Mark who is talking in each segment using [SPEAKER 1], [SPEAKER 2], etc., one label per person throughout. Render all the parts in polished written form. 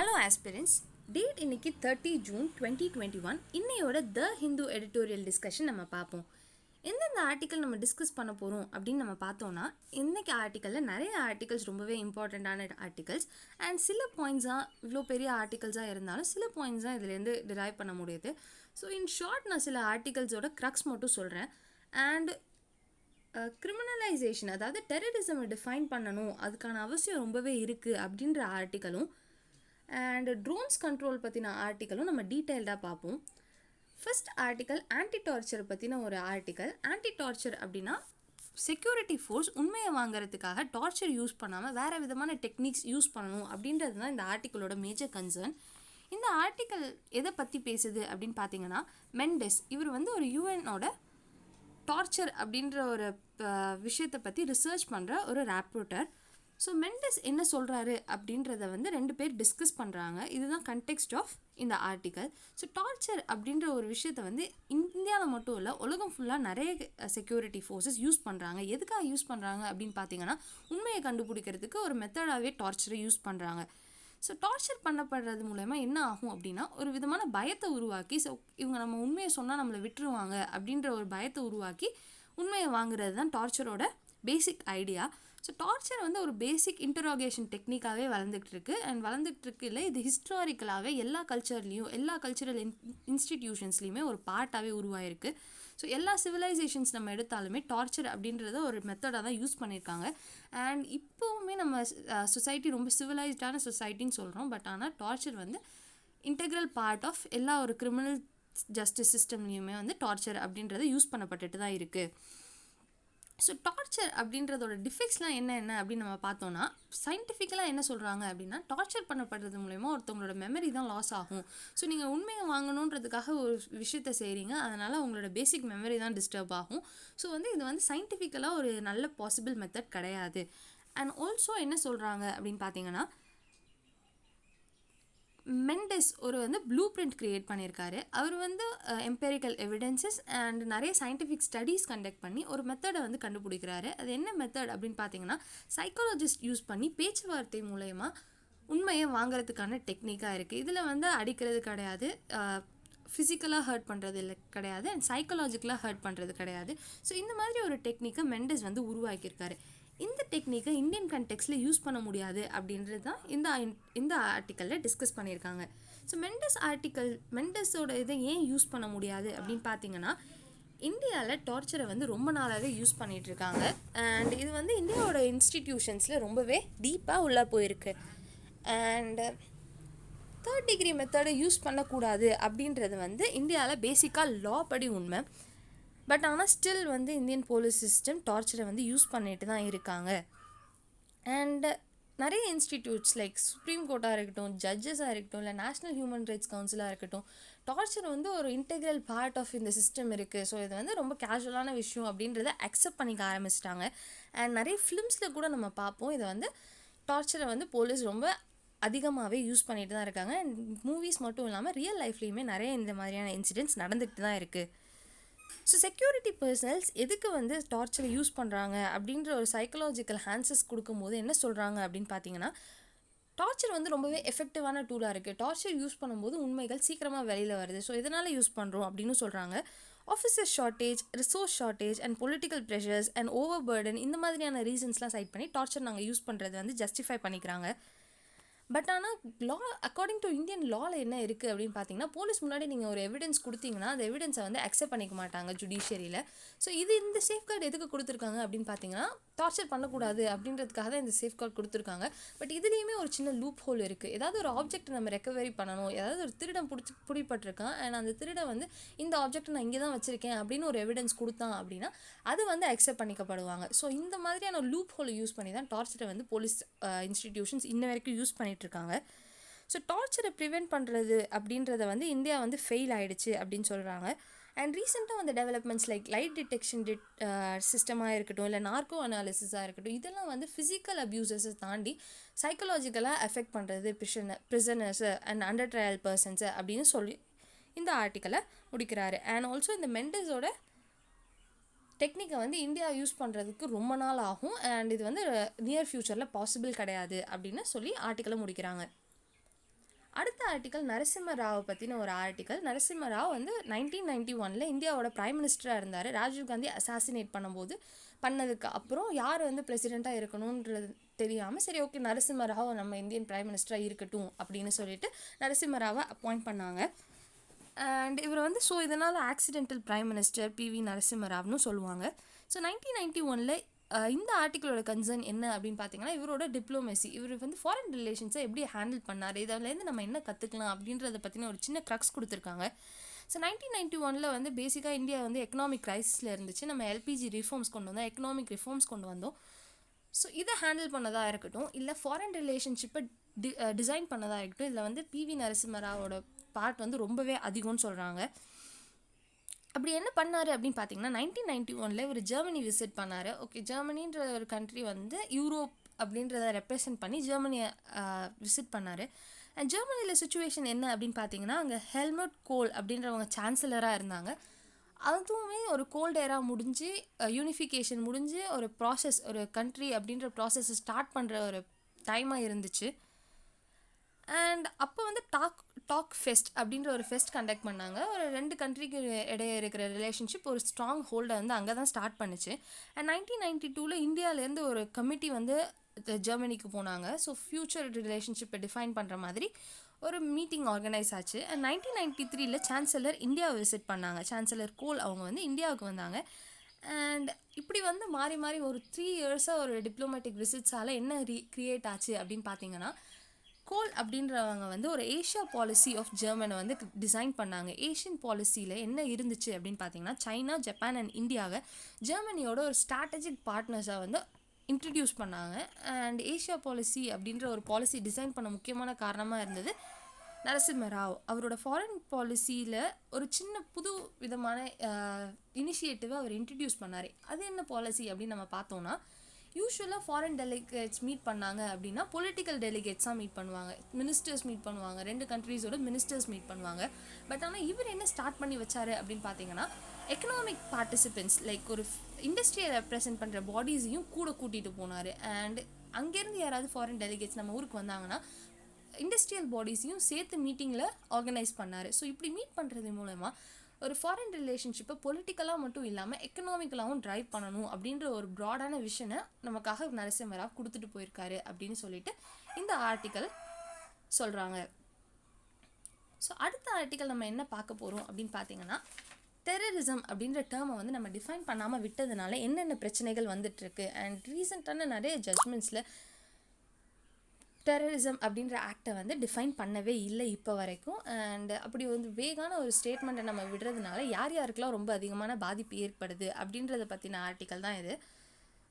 [SPEAKER 1] Hello aspirants, date இன்னைக்கு 30 June 2021. இன்னையோட த Hindu editorial discussion நம்ம பார்ப்போம். எந்தெந்த ஆர்டிக்கல் நம்ம டிஸ்கஸ் பண்ண போகிறோம் அப்படின்னு நம்ம பார்த்தோன்னா, இன்றைக்கி ஆர்டிக்கலில் நிறைய ஆர்டிகல்ஸ் ரொம்பவே இம்பார்ட்டண்ட்டான ஆர்டிகல்ஸ் அண்ட் சில பாயிண்ட்ஸாக இவ்வளோ பெரிய ஆர்டிகல்ஸாக இருந்தாலும் சில பாயிண்ட்ஸ் தான் இதுலேருந்து டிரைவ் பண்ண முடியுது. ஸோ இன் ஷார்ட் நான் சில ஆர்டிகல்ஸோட க்ரக்ஸ் மட்டும் சொல்கிறேன். அண்ட் கிரிமினலைசேஷன், அதாவது டெரரிசமை டிஃபைன் பண்ணணும், அதுக்கான அவசியம் ரொம்பவே இருக்குது அப்படின்ற ஆர்டிக்கலும் அண்ட் ட்ரோன்ஸ் கண்ட்ரோல் பற்றின ஆர்டிக்கலும் நம்ம டீட்டெயில்டாக பார்ப்போம். ஃபர்ஸ்ட் ஆர்டிக்கல் ஆன்டி டார்ச்சர் பற்றின ஒரு ஆர்டிக்கல். ஆன்டி டார்ச்சர் அப்படின்னா செக்யூரிட்டி ஃபோர்ஸ் உண்மையை வாங்குறதுக்காக டார்ச்சர் யூஸ் பண்ணாமல் வேறு விதமான டெக்னிக்ஸ் யூஸ் பண்ணணும் அப்படின்றது தான் இந்த ஆர்டிக்கலோட மேஜர் கன்சர்ன். இந்த ஆர்டிக்கல் எதை பற்றி பேசுது அப்படின்னு பார்த்தீங்கன்னா, மெண்டஸ் இவர் வந்து ஒரு யூஎனோட டார்ச்சர் அப்படின்ற ஒரு விஷயத்தை பற்றி ரிசர்ச் பண்ணுற ஒரு ராப்போர்ட்டர். ஸோ மெண்டஸ் என்ன சொல்கிறாரு அப்படின்றத வந்து ரெண்டு பேர் டிஸ்கஸ் பண்ணுறாங்க. இதுதான் கண்டெக்ஸ்ட் ஆஃப் இந்த ஆர்டிக்கல். ஸோ டார்ச்சர் அப்படின்ற ஒரு விஷயத்தை வந்து இந்தியாவில் மட்டும் இல்லை, உலகம் ஃபுல்லாக நிறைய செக்யூரிட்டி ஃபோர்ஸஸ் யூஸ் பண்ணுறாங்க. எதுக்காக யூஸ் பண்ணுறாங்க அப்படின்னு பார்த்தீங்கன்னா, உண்மையை கண்டுபிடிக்கிறதுக்கு ஒரு மெத்தடாகவே டார்ச்சரை யூஸ் பண்ணுறாங்க. ஸோ டார்ச்சர் பண்ணப்படுறது மூலமா என்ன ஆகும் அப்படின்னா, ஒரு விதமான பயத்தை உருவாக்கி, ஸோ இவங்க நம்ம உண்மையை சொன்னால் நம்மளை விட்டுருவாங்க அப்படின்ற ஒரு பயத்தை உருவாக்கி உண்மையை வாங்குறது தான் டார்ச்சரோட பேசிக் ஐடியா. ஸோ டார்ச்சர் வந்து ஒரு பேசிக் இன்டரோகேஷன் டெக்னிக்காகவே வளர்ந்துகிட்டு இருக்கு. அண்ட் வளர்ந்துகிட்டு இருக்கு இல்லை, இது ஹிஸ்டாரிக்கலாகவே எல்லா கல்ச்சர்லேயும் எல்லா கல்ச்சரல் இன்ஸ்டிடியூஷன்ஸ்லேயுமே ஒரு பார்ட்டாகவே உருவாயிருக்கு. ஸோ எல்லா சிவிலைசேஷன்ஸ் நம்ம எடுத்தாலுமே டார்ச்சர் அப்படின்றத ஒரு மெத்தடாக தான் யூஸ் பண்ணியிருக்காங்க. அண்ட் இப்போவுமே நம்ம சொசைட்டி ரொம்ப சிவிலைஸ்டான சொசைட்டின்னு சொல்கிறோம். பட் ஆனால் டார்ச்சர் வந்து இன்டெக்ரல் பார்ட் ஆஃப் எல்லா ஒரு கிரிமினல் ஜஸ்டிஸ் சிஸ்டம்லேயுமே வந்து டார்ச்சர் அப்படின்றத யூஸ் பண்ணப்பட்டுட்டு தான் இருக்குது. ஸோ டார்ச்சர் அப்படின்றதோட டிஃபெக்ட்ஸ்லாம் என்ன அப்படின்னு நம்ம பார்த்தோன்னா, சயின்டிஃபிக்கலாக என்ன சொல்கிறாங்க அப்படின்னா, டார்ச்சர் பண்ணப்படுறது மூலமா ஒருத்தவங்களோட மெமரி தான் லாஸ் ஆகும். ஸோ நீங்கள் உண்மையை வாங்கணுன்றதுக்காக ஒரு விஷயத்தை செய்கிறீங்க, அதனால் உங்களோட பேசிக் மெமரி தான் டிஸ்டர்ப் ஆகும். ஸோ வந்து இது வந்து சயின்டிஃபிக்கலாக ஒரு நல்ல பாசிபிள் மெத்தட் கிடையாது. அண்ட் ஆல்சோ என்ன சொல்கிறாங்க அப்படின்னு பார்த்தீங்கன்னா, மெண்டஸ் ஒரு வந்து ப்ளூ பிரிண்ட் க்ரியேட் பண்ணியிருக்காரு. அவர் வந்து எம்பெரிக்கல் எவிடன்சஸ் அண்ட் நிறைய சயின்டிஃபிக் ஸ்டடீஸ் கண்டக்ட் பண்ணி ஒரு மெத்தடை வந்து கண்டுபிடிக்கிறாரு. அது என்ன மெத்தட் அப்படின்னு பார்த்தீங்கன்னா, சைக்காலஜிஸ்ட் யூஸ் பண்ணி பேச்சுவார்த்தை மூலயமா உண்மையை வாங்குறதுக்கான டெக்னிக்காக இருக்குது. இதில் வந்து அடிக்கிறது கிடையாது, ஃபிசிக்கலாக ஹர்ட் பண்ணுறது இல்லை கிடையாது, அண்ட் சைக்காலஜிக்கலாக ஹர்ட் பண்ணுறது கிடையாது. ஸோ இந்த மாதிரி ஒரு டெக்னிக்கை மெண்டஸ் வந்து உருவாக்கியிருக்காரு. இந்த டெக்னிக்கை இந்தியன் கண்டெக்ஸ்டில் யூஸ் பண்ண முடியாது அப்படின்றது தான் இந்த ஆர்டிக்கலில் டிஸ்கஸ் பண்ணியிருக்காங்க. ஸோ மெண்டஸோட இதை ஏன் யூஸ் பண்ண முடியாது அப்படின்னு பார்த்தீங்கன்னா, இந்தியாவில் டார்ச்சரை வந்து ரொம்ப நாளாகவே யூஸ் பண்ணிகிட்ருக்காங்க. அண்ட் இது வந்து இந்தியாவோட இன்ஸ்டிடியூஷன்ஸில் ரொம்பவே டீப்பாக உள்ளே போயிருக்கு. அண்ட் தேர்ட் டிகிரி மெத்தடை யூஸ் பண்ணக்கூடாது அப்படின்றது வந்து இந்தியாவில் பேசிக்காக லா படி உண்மை. பட் ஆனால் ஸ்டில் வந்து இந்தியன் போலீஸ் சிஸ்டம் டார்ச்சரை வந்து யூஸ் பண்ணிட்டு தான் இருக்காங்க. அண்ட் நிறைய இன்ஸ்டிடியூட்ஸ் லைக் சுப்ரீம் கோர்ட்டாக இருக்கட்டும், ஜட்ஜஸாக இருக்கட்டும், இல்லை நேஷ்னல் ஹியூமன் ரைட்ஸ் கவுன்சிலாக இருக்கட்டும், டார்ச்சர் வந்து ஒரு இன்டெக்ரல் பார்ட் ஆஃப் இந்த சிஸ்டம் இருக்குது. ஸோ இது வந்து ரொம்ப கேஷுவலான விஷயம் அப்படின்றத அக்செப்ட் பண்ணிக்க ஆரம்பிச்சிட்டாங்க. அண்ட் நிறைய ஃபிலிம்ஸில் கூட நம்ம பார்ப்போம், இதை வந்து டார்ச்சரை வந்து போலீஸ் ரொம்ப அதிகமாகவே யூஸ் பண்ணிட்டு தான் இருக்காங்க. அண்ட் மூவிஸ் மட்டும் இல்லாமல் ரியல் லைஃப்லேயுமே நிறைய இந்த மாதிரியான இன்சிடென்ட்ஸ் நடந்துகிட்டு தான் இருக்குது. ஸோ செக்யூரிட்டி பர்சனல்ஸ் எதுக்கு வந்து டார்ச்சரை யூஸ் பண்ணுறாங்க அப்படின்ற ஒரு சைக்கலாஜிக்கல் ஆன்சர்ஸ் கொடுக்கும்போது என்ன சொல்கிறாங்க அப்படின்னு பார்த்தீங்கன்னா, டார்ச்சர் வந்து ரொம்பவே எஃபெக்டிவான டூலாக இருக்குது. டார்ச்சர் யூஸ் பண்ணும்போது உண்மைகள் சீக்கிரமாக வெளியில் வருது. ஸோ இதனால் யூஸ் பண்ணுறோம் அப்படின்னு சொல்கிறாங்க. Officer shortage, resource shortage and political pressures and over burden, இந்த மாதிரியான ரீசன்ஸ்லாம் சைட் பண்ணி டார்ச்சர் நாங்கள் யூஸ் பண்ணுறது வந்து ஜஸ்டிஃபை பண்ணிக்கிறாங்க. பட் ஆனால் லா அக்கார்டிங் டு இந்தியன் லாவில் என்ன இருக்குது அப்படின்னு பார்த்தீங்கன்னா, போலீஸ் முன்னாடி நீங்கள் ஒரு எவிடன்ஸ் கொடுத்தீங்கன்னா அந்த எவிடன்ஸை வந்து அக்செப்ட் பண்ணிக்க மாட்டாங்க ஜுடிஷியரியில். ஸோ இந்த சேஃப்கார்டு எதுக்கு கொடுத்துருக்காங்க அப்படின்னு பார்த்தீங்கன்னா, டார்ச்சர் பண்ணக்கூடாது அப்படின்றதுக்காக தான் இந்த சேஃப்கார்டு கொடுத்துருக்காங்க. பட் இதுலேயுமே ஒரு சின்ன லூப் ஹோல் இருக்குது. ஏதாவது ஒரு ஆப்ஜெக்ட் நம்ம ரெக்கவரி பண்ணணும், ஏதாவது ஒரு திருடன் பிடிப்பட்டிருக்கான் அண்ட் அந்த திருடன் வந்து இந்த ஆப்ஜெக்ட் நான் இங்கே தான் வச்சுருக்கேன் அப்படின்னு ஒரு எவிடன்ஸ் கொடுத்தான் அப்படின்னா அது வந்து அக்செப்ட் பண்ணிக்கப்படுவாங்க. ஸோ இந்த மாதிரியான லூப் ஹோலை யூஸ் பண்ணி தான் டார்ச்சரை வந்து போலீஸ் இன்ஸ்டிடியூஷன்ஸ் இன்ன வரைக்கும் யூஸ் பண்ணிகிட்ருக்காங்க. ஸோ டார்ச்சரை ப்ரிவெண்ட் பண்ணுறது அப்படின்றத வந்து இந்தியா வந்து ஃபெயில் ஆகிடுச்சு அப்படின்னு சொல்கிறாங்க. அண்ட் ரீசெண்டாக வந்து டெவலப்மெண்ட்ஸ் லைக் லைட் டிடெக்ஷன் சிஸ்டமாக இருக்கட்டும், இல்லை நார்கோ அனாலிசிஸாக இருக்கட்டும், இதெல்லாம் வந்து ஃபிசிக்கல் அப்யூசஸை தாண்டி சைக்கலாஜிக்கலாக எஃபெக்ட் பண்ணுறது ப்ரிசனர்ஸு அண்ட் அண்டர் ட்ரையல் பர்சன்ஸு அப்படின்னு சொல்லி இந்த ஆர்டிக்கலை முடிக்கிறாரு. அண்ட் ஆல்சோ இந்த மெண்டஸோட டெக்னிக்கை வந்து இந்தியா யூஸ் பண்ணுறதுக்கு ரொம்ப நாள் ஆகும் அண்ட் இது வந்து நியர் ஃப்யூச்சரில் பாசிபிள் கிடையாது அப்படின்னு சொல்லி ஆர்டிக்கலை முடிக்கிறாங்க. ஆர்டிக்கல் நரசிம்ம ராவ் பற்றின ஒரு ஆர்டிக்கல். நரசிம்ம ராவ் வந்து 1991 இந்தியாவோட பிரைம் மினிஸ்டராக இருந்தார். ராஜீவ்காந்தி அசாசினேட் பண்ணதுக்கு அப்புறம் யார் வந்து பிரசிடெண்ட்டாக இருக்கணுன்றது தெரியாமல், சரி ஓகே நரசிம்ம ராவ் நம்ம இந்தியன் பிரைம் மினிஸ்டராக இருக்கட்டும் அப்படின்னு சொல்லிட்டு நரசிம்ம ராவை அப்பாயிண்ட் பண்ணாங்க. அண்ட் இவர் வந்து இதனால் accidental prime minister PV Narasimha ராவ்னு சொல்லுவாங்க. ஸோ 1991 இந்த ஆர்டிக்கிளோட கன்சர்ன் என்ன அப்படின்னு பார்த்தீங்கன்னா, இவரோட டிப்ளமேசி, இவர் வந்து ஃபாரின் ரிலேஷன்ஸை எப்படி ஹேண்டில் பண்ணார், இதிலேருந்து நம்ம என்ன கற்றுக்கலாம் அப்படின்றத பற்றின ஒரு சின்ன க்ரக்ஸ் கொடுத்துருக்காங்க. ஸோ 1991 வந்து பேசிக்காக இந்தியா வந்து எக்கனாமிக் க்ரைசிஸில் இருந்துச்சு. நம்ம எல்பிஜி ரிஃபார்ம்ஸ் கொண்டு வந்தோம், எக்கனாமிக் ரிஃபார்ம்ஸ் கொண்டு வந்தோம். ஸோ இதை ஹேண்டில் பண்ணதாக இருக்கட்டும், இல்லை ஃபாரின் ரிலேஷன்ஷிப்பை டிசைன் பண்ணதாக இருக்கட்டும், இதில் வந்து பிவி நரசிம்மராவோட பார்ட் வந்து ரொம்பவே அதிகம்னு சொல்கிறாங்க. அப்படி என்ன பண்ணார் அப்படின்னு பார்த்தீங்கன்னா, 1991 இவர் ஜெர்மனி விசிட் பண்ணார். ஓகே, ஜெர்மனின்ற ஒரு கண்ட்ரி வந்து யூரோப் அப்படின்றத ரெப்ரசன்ட் பண்ணி ஜெர்மனியை விசிட் பண்ணார். அண்ட் ஜெர்மனியில் சுச்சுவேஷன் என்ன அப்படின்னு பார்த்தீங்கன்னா, அங்கே ஹெல்மட் கோல் அப்படின்றவங்க சான்சலராக இருந்தாங்க. அதுவுமே ஒரு கோல்ட் ஏரா முடிஞ்சு யூனிஃபிகேஷன் முடிஞ்சு ஒரு ப்ராசஸ், ஒரு கண்ட்ரி அப்படின்ற ப்ராசஸை ஸ்டார்ட் பண்ணுற ஒரு டைமாக இருந்துச்சு. அண்ட் அப்போ வந்து டாக் ஃபெஸ்ட் அப்படின்ற ஒரு ஃபெஸ்ட் கண்டக்ட் பண்ணாங்க. ஒரு 2 கண்ட்ரிக்கு இடையே இருக்கிற ரிலேஷன்ஷிப் ஒரு ஸ்ட்ராங் ஹோல்டை வந்து அங்கே தான் ஸ்டார்ட் பண்ணிச்சு. அண்ட் 1992 இந்தியாவிலேருந்து ஒரு கமிட்டி வந்து ஜெர்மனிக்கு போனாங்க. ஸோ ஃப்யூச்சர் ரிலேஷன்ஷிப்பை டிஃபைன் பண்ணுற மாதிரி ஒரு மீட்டிங் ஆர்கனைஸ் ஆச்சு. அண்ட் 1993 சான்சலர் இந்தியாவை விசிட் பண்ணாங்க. சான்சலர் கோல் அவங்க வந்து இந்தியாவுக்கு வந்தாங்க. அண்ட் இப்படி வந்து மாறி மாறி ஒரு 3 இயர்ஸாக ஒரு டிப்ளமேட்டிக் விசிட்ஸால் என்ன கிரியேட் ஆச்சு அப்படின்னு பார்த்தீங்கன்னா, கோல் அப்படின்றவங்க வந்து ஒரு ஏஷியா பாலிசி ஆஃப் ஜெர்மனை வந்து டிசைன் பண்ணாங்க. ஏஷியன் பாலிசியில் என்ன இருந்துச்சு அப்படின்னு பார்த்தீங்கன்னா, சைனா, ஜப்பான் அண்ட் இந்தியாவை ஜெர்மனியோட ஒரு ஸ்ட்ராட்டஜிக் பார்ட்னர்ஸாக வந்து இன்ட்ரடியூஸ் பண்ணாங்க. அண்ட் ஏஷியா பாலிசி அப்படின்ற ஒரு பாலிசி டிசைன் பண்ண முக்கியமான காரணமாக இருந்தது நரசிம்ம ராவ். அவரோட ஃபாரின் பாலிசியில் ஒரு சின்ன புது விதமான இனிஷியேட்டிவை அவர் இன்ட்ரடியூஸ் பண்ணார். அது என்ன பாலிசி அப்படின்னு நம்ம பார்த்தோன்னா, யூஸ்வலாக ஃபாரின் டெலிகேட்ஸ் மீட் பண்ணாங்க அப்படின்னா பொலிட்டிக்கல் டெலிகேட்ஸாக மீட் பண்ணுவாங்க, மினிஸ்டர்ஸ் மீட் பண்ணுவாங்க, 2 கண்ட்ரீஸோட மினிஸ்டர்ஸ் மீட் பண்ணுவாங்க. பட் ஆனால் இவர் என்ன ஸ்டார்ட் பண்ணி வச்சாரு அப்படின்னு பார்த்தீங்கன்னா, எக்கனாமிக் பார்ட்டிசிபென்ட்ஸ் லைக் ஒரு இண்டஸ்ட்ரியை ரெப்ரசென்ட் பண்ணுற பாடிஸையும் கூட கூட்டிகிட்டு போனார். அண்ட் அங்கேருந்து யாராவது ஃபாரின் டெலிகேட்ஸ் நம்ம ஊருக்கு வந்தாங்கன்னா இண்டஸ்ட்ரியல் பாடிஸையும் சேர்த்து மீட்டிங்கில் ஆர்கனைஸ் பண்ணார். ஸோ இப்படி மீட் பண்ணுறது மூலமா ஒரு ஃபாரின் ரிலேஷன்ஷிப்பை பொலிட்டிக்கலாக மட்டும் இல்லாமல் எக்கனாமிக்கலாகவும் ட்ரைவ் பண்ணணும் அப்படின்ற ஒரு ப்ராடான விஷனை நமக்காக நரசிம்ம ராவ் கொடுத்துட்டு போயிருக்காரு அப்படின்னு சொல்லிட்டு இந்த ஆர்டிக்கல் சொல்கிறாங்க. ஸோ அடுத்த ஆர்டிக்கல் நம்ம என்ன பார்க்க போகிறோம் அப்படின்னு பார்த்தீங்கன்னா, டெரரிசம் அப்படின்ற டேர்மை வந்து நம்ம டிஃபைன் பண்ணாமல் விட்டதுனால என்னென்ன பிரச்சனைகள் வந்துட்டுருக்கு. அண்ட் ரீசெண்டான நிறைய ஜட்ஜ்மெண்ட்ஸில் டெரரிசம் அப்படின்ற ஆக்டை வந்து டிஃபைன் பண்ணவே இல்லை இப்போ வரைக்கும். அண்ட் அப்படி வந்து வேகான ஒரு ஸ்டேட்மெண்ட்டை நம்ம விடுறதுனால யார் யாருக்கெல்லாம் ரொம்ப அதிகமான பாதிப்பு ஏற்படுது அப்படின்றத பற்றின ஆர்டிக்கல் தான் இது.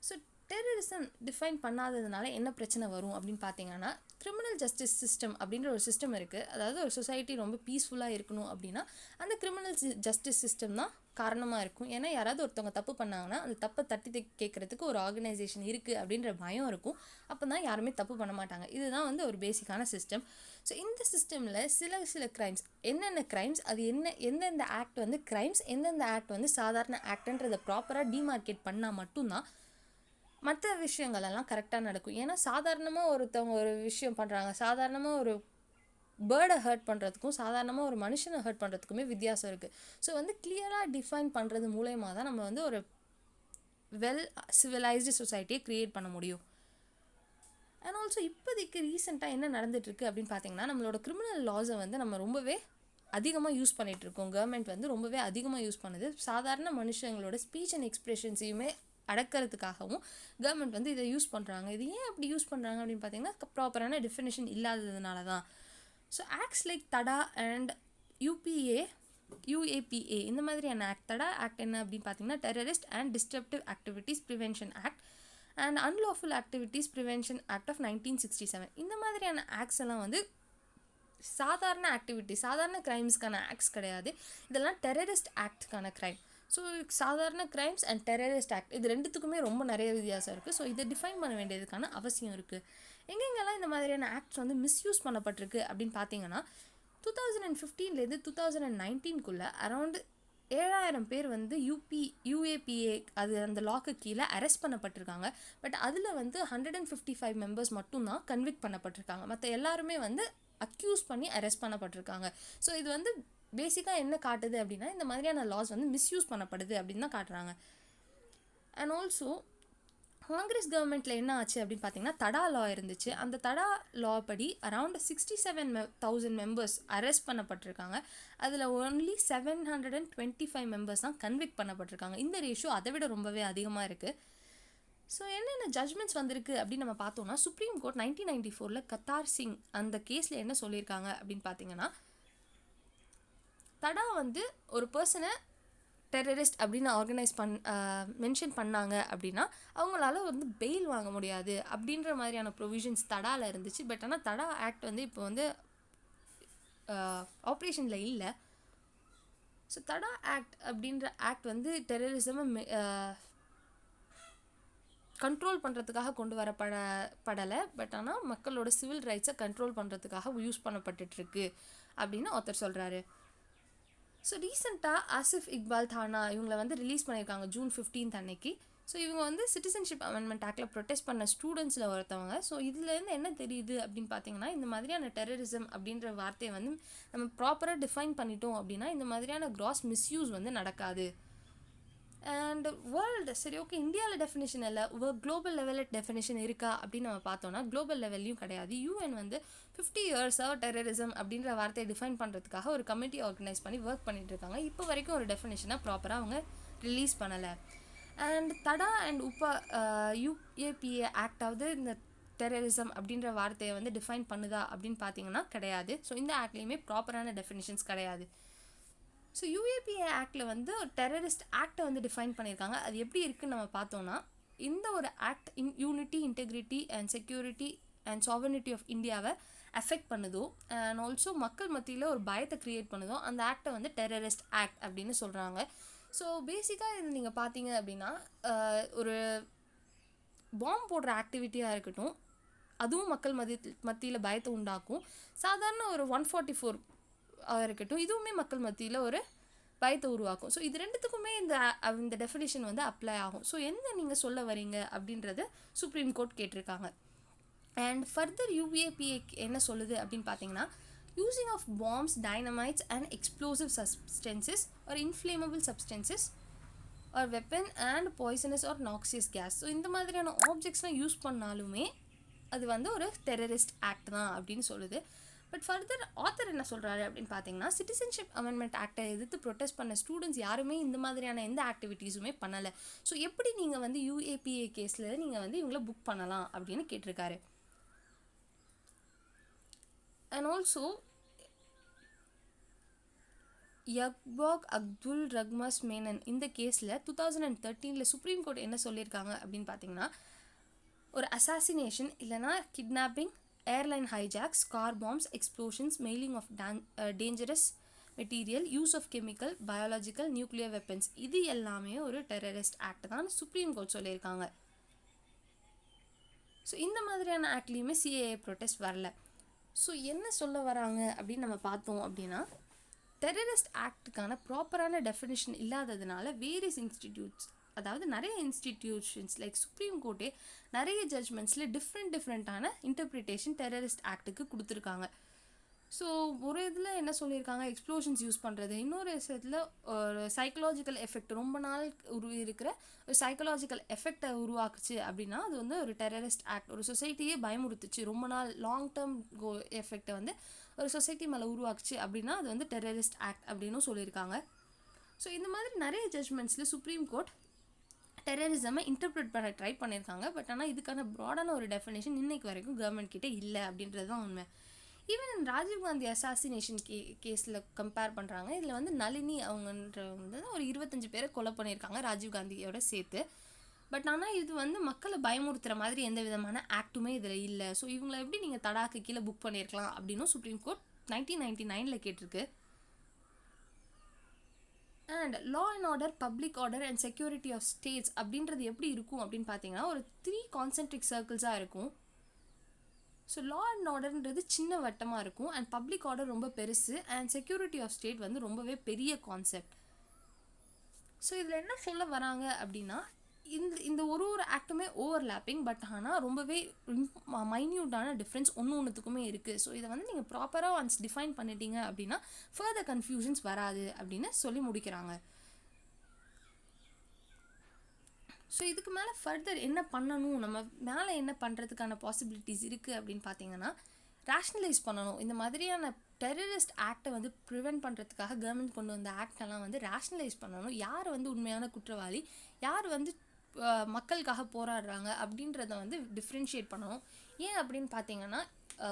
[SPEAKER 1] ஸோ டெரரிசம் டிஃபைன் பண்ணாததுனால என்ன பிரச்சனை வரும் அப்படின்னு பார்த்தீங்கன்னா, கிரிமினல் ஜஸ்டிஸ் சிஸ்டம் அப்படின்ற ஒரு சிஸ்டம் இருக்குது. அதாவது ஒரு சொசைட்டி ரொம்ப பீஸ்ஃபுல்லாக இருக்கணும் அப்படின்னா அந்த கிரிமினல் ஜஸ்டிஸ் சிஸ்டம் தான் காரணமாக இருக்கும். ஏன்னா யாராவது ஒருத்தவங்க தப்பு பண்ணாங்கன்னா அந்த தப்பை தட்டி கேட்குறதுக்கு ஒரு ஆர்கனைசேஷன் இருக்குது அப்படின்ற பயம் இருக்கும். அப்போ தான் யாருமே தப்பு பண்ண மாட்டாங்க. இதுதான் வந்து ஒரு பேசிக்கான சிஸ்டம். ஸோ இந்த சிஸ்டமில் சில க்ரைம்ஸ், என்னென்ன க்ரைம்ஸ், அது எந்தெந்த ஆக்ட் வந்து க்ரைம்ஸ், எந்தெந்த ஆக்ட் வந்து சாதாரண ஆக்ட்ன்றதை ப்ராப்பராக டிமார்க்கேட் பண்ணால் மட்டும்தான் மற்ற விஷயங்களெல்லாம் கரெக்டாக நடக்கும். ஏன்னா சாதாரணமாக ஒருத்தவங்க ஒரு விஷயம் பண்ணுறாங்க, சாதாரணமாக ஒரு பேர்டை ஹர்ட் பண்ணுறதுக்கும் சாதாரணமாக ஒரு மனுஷனை ஹர்ட் பண்ணுறதுக்குமே வித்தியாசம் இருக்குது. ஸோ வந்து கிளியராக டிஃபைன் பண்ணுறது மூலயமா தான் நம்ம வந்து ஒரு வெல் சிவிலைஸ்டு சொசைட்டியை க்ரியேட் பண்ண முடியும். அண்ட் ஆல்சோ இப்போதைக்கு ரீசெண்டாக என்ன நடந்துகிட்ருக்கு அப்படின்னு பார்த்தீங்கன்னா, நம்மளோட கிரிமினல் லாஸை வந்து நம்ம ரொம்பவே அதிகமாக யூஸ் பண்ணிகிட்ருக்கோம். கவர்மெண்ட் வந்து ரொம்பவே அதிகமாக யூஸ் பண்ணுது. சாதாரண மனுஷங்களோட ஸ்பீச் அண்ட் எக்ஸ்பிரஷன்ஸையுமே அடக்கிறதுக்காகவும் கவர்மெண்ட் வந்து இதை யூஸ் பண்ணுறாங்க. இது ஏன் அப்படி யூஸ் பண்ணுறாங்க அப்படின்னு பார்த்தீங்கன்னா, ப்ராப்பரான டெஃபினேஷன் இல்லாததுனால தான். So acts like TADA and UAPA இந்த மாதிரியான ஆக்ட். தடா ஆக்ட் என்ன அப்படின்னு பார்த்தீங்கன்னா, terrorist and disruptive activities prevention act and unlawful activities prevention act of 1967. இந்த மாதிரியான ஆக்ட்ஸ் எல்லாம் வந்து சாதாரண ஆக்டிவிட்டி, சாதாரண க்ரைம்ஸ்க்கான ஆக்ட்ஸ் கிடையாது. இதெல்லாம் டெரரிஸ்ட் ஆக்ட்க்கான க்ரைம். ஸோ சாதாரண க்ரைம்ஸ் அண்ட் டெரரிஸ்ட் ஆக்ட் இது ரெண்டுத்துக்குமே ரொம்ப நிறைய வித்தியாசம் இருக்குது. ஸோ இதை டிஃபைன் பண்ண வேண்டியதுக்கான அவசியம் இருக்குது. எங்கெங்கெல்லாம் இந்த மாதிரியான ஆக்ட்ஸ் வந்து மிஸ்யூஸ் பண்ணப்பட்டிருக்கு அப்படின்னு பார்த்தீங்கன்னா, 2015 2019 அரௌண்ட் 7000 பேர் வந்து UAPA அது அந்த லாக்கு கீழே அரெஸ்ட் பண்ணப்பட்டிருக்காங்க. பட் அதில் வந்து 155 மெம்பர்ஸ் மட்டும்தான் கன்விக்ட் பண்ணப்பட்டிருக்காங்க. மற்ற எல்லாருமே வந்து அக்யூஸ் பண்ணி அரெஸ்ட் பண்ணப்பட்டிருக்காங்க. ஸோ இது வந்து பேசிக்காக என்ன காட்டுது அப்படின்னா இந்த மாதிரியான லாஸ் வந்து மிஸ்யூஸ் பண்ணப்படுது அப்படின்னு தான் காட்டுறாங்க. அண்ட் ஆல்சோ காங்கிரஸ் கவர்மெண்ட்டில் என்ன ஆச்சு அப்படின்னு பார்த்தீங்கன்னா தடா லா இருந்துச்சு. அந்த தடா லா படி அரவுண்ட் 67,000 மெம்பர்ஸ் அரெஸ்ட் பண்ணப்பட்டிருக்காங்க. அதில் ஒன்லி 725 மெம்பர்ஸ் தான் கன்விக்ட் பண்ணப்பட்டிருக்காங்க. இந்த ரேஷியோ அதை விட ரொம்பவே அதிகமாக இருக்குது. ஸோ என்னென்ன ஜட்மெண்ட்ஸ் வந்திருக்கு அப்படின்னு நம்ம பார்த்தோம்னா சுப்ரீம் கோர்ட் 1994 கத்தார் சிங் அந்த கேஸில் என்ன சொல்லியிருக்காங்க அப்படின்னு பார்த்தீங்கன்னா தடா வந்து ஒரு பர்சனை டெரரிஸ்ட் அப்படின்னு ஆர்கனைஸ் மென்ஷன் பண்ணாங்க அப்படின்னா அவங்களால வந்து பெயில் வாங்க முடியாது அப்படின்ற மாதிரியான ப்ரொவிஷன்ஸ் தடாவில் இருந்துச்சு. பட் ஆனால் தடா ஆக்ட் வந்து இப்போ வந்து ஆப்ரேஷனில் இல்லை. ஸோ தடா ஆக்ட் அப்படின்ற ஆக்ட் வந்து டெரரிசமை கண்ட்ரோல் பண்ணுறதுக்காக கொண்டு வரப்படலை. பட் ஆனால் மக்களோட சிவில் ரைட்ஸை கண்ட்ரோல் பண்ணுறதுக்காக யூஸ் பண்ணப்பட்டுருக்கு அப்படின்னு ஆத்தர் சொல்கிறாரு. ஸோ ரீசெண்டாக ஆசிஃப் இக்பால் தானா இவங்களை வந்து ரிலீஸ் பண்ணியிருக்காங்க ஜூன் 15 அன்னைக்கு. ஸோ இவங்க வந்து சிட்டிசன்ஷிப் அமெண்ட்மெண்ட் ஆக்டில் ப்ரொடெஸ்ட் பண்ண ஸ்டூடெண்ட்ஸில் ஒருத்தவங்க. ஸோ இதுலேருந்து என்ன தெரியுது அப்படின்னு பார்த்தீங்கன்னா இந்த மாதிரியான டெரரிசம் அப்படின்ற வார்த்தையை வந்து நம்ம ப்ராப்பராக டிஃபைன் பண்ணிட்டோம் அப்படின்னா இந்த மாதிரியான கிராஸ் மிஸ்யூஸ் வந்து நடக்காது. அண்ட் வேர்ல்டு சரி ஓகே இந்தியாவில் டெஃபினேஷன் இல்லை, குளோபல் லெவலில் டெஃபினேஷன் இருக்கா அப்படின்னு நம்ம பார்த்தோன்னா குளோபல் லெவல்லையும் கிடையாது. யூஎன் வந்து 50 இயர்ஸாக டெரரிசம் அப்படின்ற வார்த்தையை டிஃபைன் பண்ணுறதுக்காக ஒரு கமிட்டி ஆர்கனைஸ் பண்ணி ஒர்க் பண்ணிட்டு இருக்காங்க. இப்போ வரைக்கும் ஒரு டெஃபினேஷனாக ப்ராப்பராக அவங்க ரிலீஸ் பண்ணலை. அண்ட் தடா அண்ட் யூஏபிஏ ஆக்டாவது இந்த டெரரிசம் அப்படின்ற வார்த்தையை வந்து டிஃபைன் பண்ணுதா அப்படின்னு பார்த்தீங்கன்னா கிடையாது. ஸோ இந்த ஆக்ட்லேயுமே ப்ராப்பரான டெஃபினேஷன்ஸ் கிடையாது. ஸோ யூஏபிஏ ஆக்டில் வந்து ஒரு டெரரிஸ்ட் ஆக்டை வந்து டிஃபைன் பண்ணியிருக்காங்க. அது எப்படி இருக்குன்னு நம்ம பார்த்தோன்னா இந்த ஒரு act unity integrity and security and sovereignty of இந்தியாவை அஃபெக்ட் பண்ணுதோ அண்ட் ஆல்சோ மக்கள் மத்தியில் ஒரு பயத்தை க்ரியேட் பண்ணுதோ அந்த ஆக்டை வந்து டெரரிஸ்ட் ஆக்ட் அப்படின்னு சொல்கிறாங்க. ஸோ பேசிக்காக இது நீங்கள் பார்த்தீங்க அப்படின்னா ஒரு பாம்பு போடுற ஆக்டிவிட்டியாக இருக்கட்டும் அதுவும் மக்கள் மத்தியில் பயத்தை உண்டாக்கும். சாதாரண ஒரு 144 இருக்கட்டும் இதுவுமே மக்கள் மத்தியில் ஒரு பயத்தை உருவாக்கும். ஸோ இது ரெண்டுத்துக்குமே இந்த டெஃபினிஷன் வந்து அப்ளை ஆகும். ஸோ என்ன நீங்கள் சொல்ல வரீங்க அப்படின்றத சுப்ரீம் கோர்ட் கேட்டிருக்காங்க. அண்ட் ஃபர்தர் யூஏபிஏ என்ன சொல்லுது அப்படின்னு பார்த்தீங்கன்னா using of bombs dynamites and explosive substances or inflammable substances or weapon and poisonous or noxious gas. So இந்த மாதிரியான ஆப்ஜெக்ட்ஸ்லாம் யூஸ் பண்ணாலுமே அது வந்து ஒரு டெரரிஸ்ட் ஆக்ட் தான் அப்படின்னு சொல்லுது. பட் ஃபர்தர் ஆத்தர் என்ன சொல்கிறாரு அப்படின்னு பார்த்தீங்கன்னா சிட்டிசன்ஷிப் அமெண்ட்மெண்ட் ஆக்டை எதிர்த்து ப்ரொடெஸ்ட் பண்ண ஸ்டூடெண்ட்ஸ் யாருமே இந்த மாதிரியான எந்த ஆக்டிவிட்டீஸுமே பண்ணலை. ஸோ எப்படி நீங்கள் வந்து யூஏபிஏ கேஸில் நீங்கள் வந்து இவங்களை புக் பண்ணலாம் அப்படின்னு கேட்டிருக்காரு. அண்ட் ஆல்சோ யக்பாக் அப்துல் ரஹ்மாஸ் மேனன் இந்த கேஸில் 2013 சுப்ரீம் கோர்ட் என்ன சொல்லியிருக்காங்க அப்படின்னு பார்த்தீங்கன்னா ஒரு அசாசினேஷன் இல்லைனா kidnapping, airline hijacks, car bombs, explosions, mailing of dangerous material, use of chemical, biological, nuclear weapons இது எல்லாமே ஒரு டெரரிஸ்ட் ஆக்ட் தான் சுப்ரீம் கோர்ட் சொல்லியிருக்காங்க. ஸோ இந்த மாதிரியான ஆக்ட்லேயுமே சிஏஏ ப்ரொடெஸ்ட் வரல. ஸோ என்ன சொல்ல வராங்க அப்படின்னு நம்ம பார்த்தோம் அப்படின்னா டெரரிஸ்ட் ஆக்டுக்கான ப்ராப்பரான டெஃபினிஷன் இல்லாததுனால வேரியஸ் இன்ஸ்டிடியூட்ஸ் அதாவது நிறைய இன்ஸ்டிடியூஷன்ஸ் லைக் சுப்ரீம் கோர்ட்டே நிறைய ஜட்ஜ்மெண்ட்ஸில் டிஃப்ரெண்ட்டான இன்டர்பிரிட்டேஷன் டெரரிஸ்ட் ஆக்டுக்கு கொடுத்துருக்காங்க. ஸோ ஒரு இதில் என்ன சொல்லியிருக்காங்க எக்ஸ்ப்ளோஷன்ஸ் யூஸ் பண்ணுறது, இன்னொரு விஷயத்தில் ஒரு சைக்கலாஜிக்கல் எஃபெக்ட் ரொம்ப நாள் இருக்கிற ஒரு சைக்கலாஜிக்கல் எஃபெக்டை உருவாக்குச்சு அப்படின்னா அது வந்து ஒரு டெரரிஸ்ட் ஆக்ட். ஒரு சொசைட்டியே பயமுறுத்துச்சு ரொம்ப நாள் லாங் டேர்ம் எஃபெக்டை வந்து ஒரு சொசைட்டி மேலே உருவாக்குச்சு அப்படின்னா அது வந்து டெரரிஸ்ட் ஆக்ட் அப்படின்னு சொல்லியிருக்காங்க. ஸோ இந்த மாதிரி நிறைய ஜட்ஜ்மெண்ட்ஸில் சுப்ரீம் கோர்ட் டெரரிசமை இன்டர்பிரேட் பண்ண ட்ரை பண்ணியிருக்காங்க. பட் ஆனால் இதுக்கான ப்ராடான ஒரு டெஃபினேஷன் இன்னைக்கு வரைக்கும் கவர்மெண்ட் கிட்டே இல்லை அப்படின்றது தான் உண்மை. ஈவன் ராஜீவ்காந்தி அசாசினேஷன் கேஸில் கம்பேர் பண்ணுறாங்க. இதில் வந்து நளினி அவங்கன்றவங்க வந்து ஒரு 25 பேரை கொலை பண்ணியிருக்காங்க ராஜீவ்காந்தியோட சேர்த்து. பட் ஆனால் இது வந்து மக்களை பயமுறுத்துகிற மாதிரி எந்த விதமான ஆக்டுமே இதில் இல்லை. ஸோ இவங்களை எப்படி நீங்கள் தடாக்கு கீழே புக் பண்ணியிருக்கலாம் அப்படின்னும் சுப்ரீம் கோர்ட் 1999 கேட்டிருக்கு. And law and order, public order and security of states அப்படின்றது எப்படி இருக்கும் அப்படின்னு பார்த்தீங்கன்னா ஒரு 3 கான்சென்ட்ரிக் சர்க்கிள்ஸாக இருக்கும். ஸோ லா அண்ட் ஆர்டர்ன்றது சின்ன வட்டமாக இருக்கும் அண்ட் பப்ளிக் ஆர்டர் ரொம்ப பெருசு அண்ட் செக்யூரிட்டி ஆஃப் ஸ்டேட் வந்து ரொம்பவே பெரிய கான்செப்ட். ஸோ இதில் என்ன சொல்ல வராங்க அப்படின்னா இந்த ஒரு ஆக்டுமே ஓவர்லேப்பிங், பட் ஆனால் ரொம்பவே மைன்யூட்டான டிஃப்ரென்ஸ் ஒன்றுத்துக்குமே இருக்குது. ஸோ இதை வந்து நீங்கள் ப்ராப்பராக ஒன்ஸ் டிஃபைன் பண்ணிட்டீங்க அப்படின்னா ஃபர்தர் கன்ஃபியூஷன்ஸ் வராது அப்படின்னு சொல்லி முடிக்கிறாங்க. ஸோ இதுக்கு மேலே ஃபர்தர் என்ன பண்ணணும், நம்ம மேலே என்ன பண்ணுறதுக்கான பாசிபிலிட்டிஸ் இருக்குது அப்படின்னு பார்த்தீங்கன்னா, ரேஷ்னலைஸ் பண்ணணும். இந்த மாதிரியான டெரரிஸ்ட் ஆக்டை வந்து ப்ரிவெண்ட் பண்ணுறதுக்காக கவர்மெண்ட் கொண்டு வந்த ஆக்டெல்லாம் வந்து ரேஷ்னலைஸ் பண்ணணும். யார் வந்து உண்மையான குற்றவாளி, யார் வந்து மக்களுக்காக போராடுறாங்க அப்படின்றத வந்து டிஃப்ரென்ஷியேட் பண்ணணும். ஏன் அப்படின்னு பார்த்தீங்கன்னா,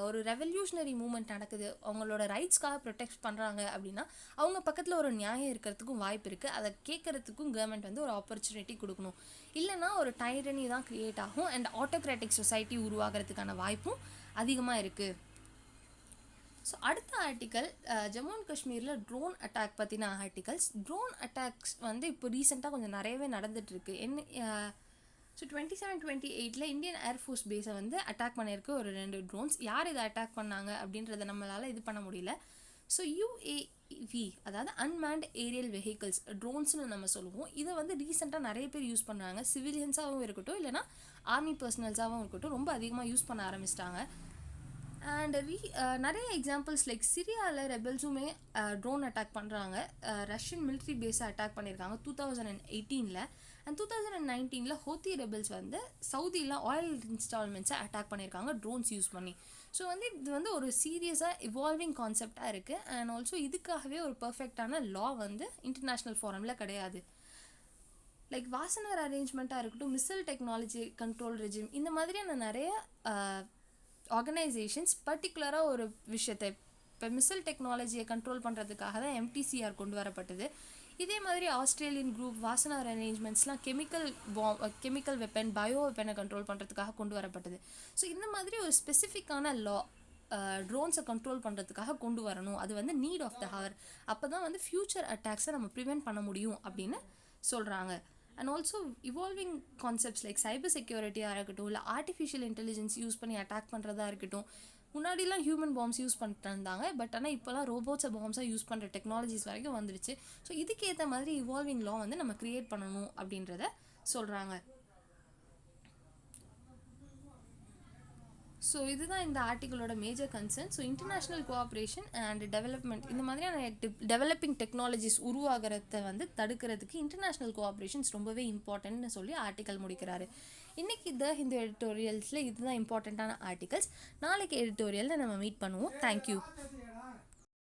[SPEAKER 1] ஒரு ரெவல்யூஷனரி மூமெண்ட் நடக்குது, அவங்களோட ரைட்ஸ்க்காக ப்ரொடெக்ட் பண்ணுறாங்க அப்படின்னா அவங்க பக்கத்தில் ஒரு நியாயம் இருக்கிறதுக்கும் வாய்ப்பு இருக்குது. அதை கேட்குறதுக்கும் கவர்மெண்ட் வந்து ஒரு ஆப்பர்ச்சுனிட்டி கொடுக்கணும். இல்லைனா ஒரு டைரனி தான் க்ரியேட் ஆகும் அண்ட் ஆட்டோக்ராட்டிக் சொசைட்டி உருவாகிறதுக்கான வாய்ப்பும் அதிகமாக இருக்குது. ஸோ அடுத்த ஆர்டிக்கல் ஜம்மு அண்ட் காஷ்மீரில் ட்ரோன் அட்டாக் பற்றின ஆர்டிகல்ஸ். ட்ரோன் அட்டாக்ஸ் வந்து இப்போ ரீசெண்டாக கொஞ்சம் நிறையவே நடந்துகிட்ருக்கு. ஸோ 27-28 இந்தியன் ஏர்ஃபோர்ஸ் பேஸை வந்து அட்டாக் பண்ணியிருக்கு ஒரு 2 ட்ரோன்ஸ். யார் இதை அட்டாக் பண்ணாங்க அப்படின்றத நம்மளால் இது பண்ண முடியல. ஸோ UAV, அதாவது அன்மேண்ட் ஏரியல் வெஹிக்கிள்ஸ், ட்ரோன்ஸ்னு நம்ம சொல்லுவோம். இதை வந்து ரீசெண்டாக நிறைய பேர் யூஸ் பண்ணுறாங்க. சிவிலியன்ஸாகவும் இருக்கட்டும், இல்லைனா ஆர்மி பர்சனல்ஸாகவும் இருக்கட்டும், ரொம்ப அதிகமாக யூஸ் பண்ண ஆரம்பிச்சிட்டாங்க. அண்ட் நிறைய எக்ஸாம்பிள்ஸ் லைக் சிரியாவில் ரெபல்ஸுமே ட்ரோன் அட்டாக் பண்ணுறாங்க. ரஷ்யன் மிலிட்ரி பேஸை அட்டாக் பண்ணியிருக்காங்க 2018. அண்ட் 2019 ஹோத்தி ரெபல்ஸ் வந்து சவுதியில் ஆயில் இன்ஸ்டால்மெண்ட்ஸை அட்டாக் பண்ணியிருக்காங்க ட்ரோன்ஸ் யூஸ் பண்ணி. ஸோ வந்து இது வந்து ஒரு சீரியஸாக இவால்விங் கான்செப்டாக இருக்குது. அண்ட் ஆல்சோ இதுக்காகவே ஒரு பர்ஃபெக்டான லா வந்து இன்டர்நேஷ்னல் ஃபாரமில் கிடையாது. லைக் வாசனர் அரேஞ்ச்மெண்ட்டாக இருக்கட்டும், மிசைல் டெக்னாலஜி கண்ட்ரோல் ரெஜிம், இந்த மாதிரியான நிறைய ஆர்கனைசேஷன்ஸ் பர்டிகுலராக ஒரு விஷயத்தை, இப்போ மிசைல் டெக்னாலஜியை கண்ட்ரோல் பண்ணுறதுக்காக தான் MTCR கொண்டு வரப்பட்டது. இதே மாதிரி ஆஸ்திரேலியன் குரூப் வாசனர் அரேஞ்ச்மெண்ட்ஸ்லாம் கெமிக்கல் வெப்பன், பயோ வெப்பனை கண்ட்ரோல் பண்ணுறதுக்காக கொண்டு வரப்பட்டது. ஸோ இந்த மாதிரி ஒரு ஸ்பெசிஃபிக்கான லா ட்ரோன்ஸை கண்ட்ரோல் பண்ணுறதுக்காக கொண்டு வரணும். அது வந்து நீட் ஆஃப் த ஹவர். அப்போ தான் வந்து ஃப்யூச்சர் அட்டாக்ஸை நம்ம ப்ரிவெண்ட் பண்ண முடியும் அப்படின்னு சொல்கிறாங்க. And also evolving concepts like cyber செக்யூரிட்டியாக இருக்கட்டும், இல்லை ஆர்டிஃபிஷியல் இன்டெலிஜென்ஸ் யூஸ் பண்ணி அட்டாக் பண்ணுறதா இருக்கட்டும். முன்னாடிலாம் ஹியூமன் பாம்ஸ் யூஸ் பண்ணிட்டு இருந்தாங்க, பட் ஆனால் இப்போலாம் ரோபோட்ஸை பாம்ஸாக யூஸ் பண்ணுற டெக்னாலஜிஸ் வரைக்கும் வந்துடுச்சு. ஸோ இதுக்கேற்ற மாதிரி இவால்விங் லா வந்து நம்ம க்ரியேட் பண்ணணும் அப்படின்றத சொல்கிறாங்க. ஸோ இதுதான் இந்த ஆர்டிக்கிளோட major concern. So international cooperation and development, இந்த மாதிரியான டெவலப்பிங் டெக்னாலஜிஸ் உருவாகிறத வந்து தடுக்கிறதுக்கு இன்டர்நேஷ்னல் கோஆப்ரேஷன்ஸ் ரொம்பவே இம்பார்ட்டன்ட்னு சொல்லி ஆர்டிக்கல் முடிக்கிறாரு. இன்றைக்கி இந்த எடிட்டோரியல்ஸில் இதுதான் இம்பார்ட்டண்ட்டான ஆர்டிகல்ஸ். நாளைக்கு எடிட்டோரியலில் நம்ம மீட் பண்ணுவோம். தேங்க்யூ.